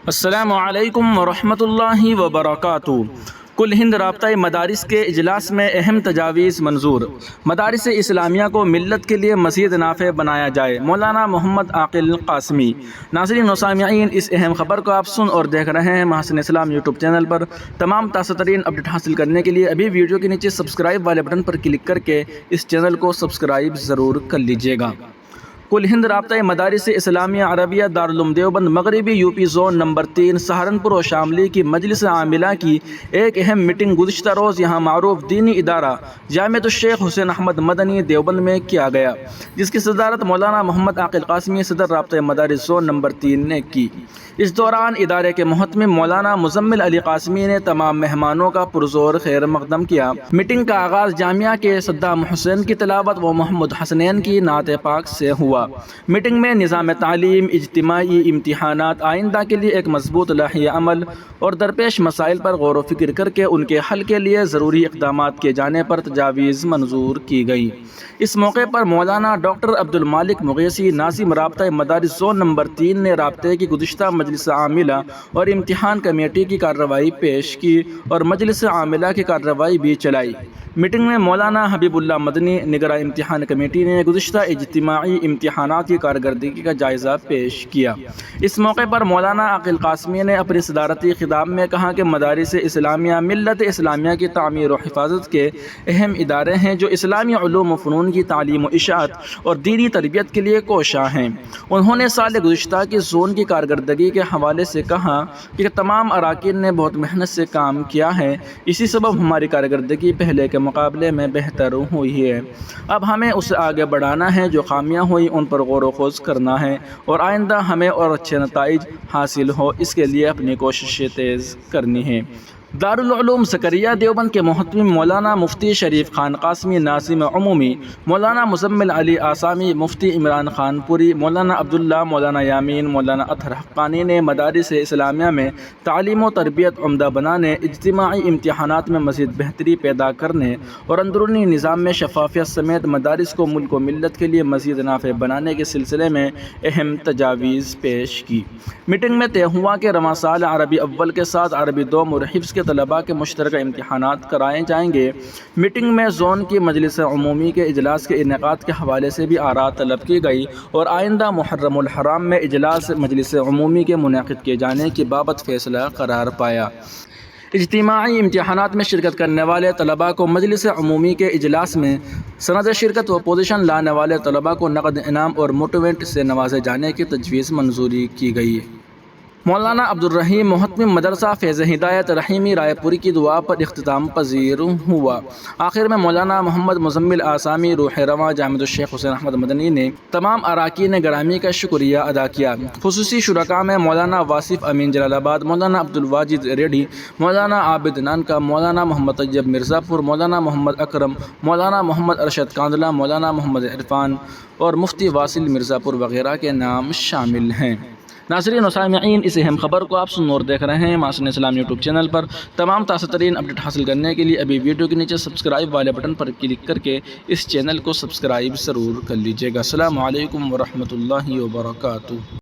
السلام علیکم ورحمۃ اللہ وبرکاتہ۔ کل ہند رابطہ مدارس کے اجلاس میں اہم تجاویز منظور۔ مدارس اسلامیہ کو ملت کے لیے مزید نافع بنایا جائے، مولانا محمد عاقل قاسمی۔ ناظرین و سامعین، اس اہم خبر کو آپ سن اور دیکھ رہے ہیں محسن اسلام یوٹیوب چینل پر۔ تمام تازہ ترین اپڈیٹ حاصل کرنے کے لیے ابھی ویڈیو کے نیچے سبسکرائب والے بٹن پر کلک کر کے اس چینل کو سبسکرائب ضرور کر لیجیے گا۔ کل ہند رابطہ مدارس اسلامیہ عربیہ دارالعلوم دیوبند مغربی یوپی زون نمبر 3 سہارنپور و شاملی کی مجلس عاملہ کی ایک اہم میٹنگ گزشتہ روز یہاں معروف دینی ادارہ جامعۃ الشیخ حسین احمد مدنی دیوبند میں کیا گیا، جس کی صدارت مولانا محمد عاقل قاسمی صدر رابطہ مدارس زون نمبر 3 نے کی۔ اس دوران ادارے کے محتمم مولانا مزمل علی قاسمی نے تمام مہمانوں کا پرزور خیر مقدم کیا۔ میٹنگ کا آغاز جامعہ کے صدام حسین کی تلاوت و محمد حسنین کی نعت پاک سے ہوا۔ میٹنگ میں نظام تعلیم، اجتماعی امتحانات، آئندہ کے لیے ایک مضبوط لائحہ عمل اور درپیش مسائل پر غور و فکر کر کے ان کے حل کے لیے ضروری اقدامات کیے جانے پر تجاویز منظور کی گئی۔ اس موقع پر مولانا ڈاکٹر عبدالمالک مغیثی ناظم رابطہ مدارس زون نمبر 3 نے رابطے کی گزشتہ مجلس عاملہ اور امتحان کمیٹی کی کارروائی پیش کی اور مجلس عاملہ کی کارروائی بھی چلائی۔ میٹنگ میں مولانا حبیب اللہ مدنی نگراں امتحان کمیٹی نے گزشتہ اجتماعی امتحانات کی کارکردگی کا جائزہ پیش کیا۔ اس موقع پر مولانا عاقل قاسمی نے اپنی صدارتی خطاب میں کہا کہ مدارس اسلامیہ ملت اسلامیہ کی تعمیر و حفاظت کے اہم ادارے ہیں جو اسلامی علوم و فنون کی تعلیم و اشاعت اور دینی تربیت کے لیے کوشاں ہیں۔ انہوں نے سال گزشتہ کی زون کی کارکردگی کے حوالے سے کہا کہ تمام اراکین نے بہت محنت سے کام کیا ہے، اسی سبب ہماری کارکردگی پہلے کے مقابلے میں بہتر ہوئی ہے۔ اب ہمیں اسے آگے بڑھانا ہے، جو خامیاں ہوئی ان پر غور و خوض کرنا ہے اور آئندہ ہمیں اور اچھے نتائج حاصل ہو اس کے لیے اپنی کوششیں تیز کرنی ہیں۔ دارالعلوم زکریا دیوبند کے محتمم مولانا مفتی شریف خان قاسمی ناظم عمومی، مولانا مزمل علی آسامی، مفتی عمران خان پوری، مولانا عبداللہ، مولانا یامین، مولانا اطہر حقانی نے مدارس اسلامیہ میں تعلیم و تربیت عمدہ بنانے، اجتماعی امتحانات میں مزید بہتری پیدا کرنے اور اندرونی نظام میں شفافیت سمیت مدارس کو ملک و ملت کے لیے مزید نافع بنانے کے سلسلے میں اہم تجاویز پیش کی۔ میٹنگ میں طے ہوا کہ رواں سال عربی اول کے ساتھ عربی دوم اور حفظ کے طلباء کے مشترکہ امتحانات کرائے جائیں گے۔ میٹنگ میں زون کی مجلس عمومی کے اجلاس کے انعقاد کے حوالے سے بھی آراء طلب کی گئی اور آئندہ محرم الحرام میں اجلاس مجلس عمومی کے منعقد کیے جانے کی بابت فیصلہ قرار پایا۔ اجتماعی امتحانات میں شرکت کرنے والے طلباء کو مجلس عمومی کے اجلاس میں سند شرکت و پوزیشن لانے والے طلباء کو نقد انعام اور موٹیوینٹ سے نوازے جانے کی تجویز منظوری کی گئی۔ مولانا عبدالرحیم محتمم مدرسہ فیض ہدایت رحیمی رائے پوری کی دعا پر اختتام پذیر ہوا۔ آخر میں مولانا محمد مزمل آسامی روح رواں جامعۃ الشیخ حسین احمد مدنی نے تمام اراکین گرامی کا شکریہ ادا کیا۔ خصوصی شرکاء میں مولانا واصف امین جلال آباد، مولانا عبدالواجد ریڈی، مولانا عابد نانکا، مولانا محمد طیب مرزا پور، مولانا محمد اکرم، مولانا محمد ارشد کاندلہ، مولانا محمد عرفان اور مفتی واصل مرزا پور وغیرہ کے نام شامل ہیں۔ ناظرین و سامعین، اس اہم خبر کو آپ سن اور دیکھ رہے ہیں محسن اسلام یوٹیوب چینل پر۔ تمام تازہ ترین اپڈیٹ حاصل کرنے کے لیے ابھی ویڈیو کے نیچے سبسکرائب والے بٹن پر کلک کر کے اس چینل کو سبسکرائب ضرور کر لیجیے گا۔ السلام علیکم ورحمۃ اللہ وبرکاتہ۔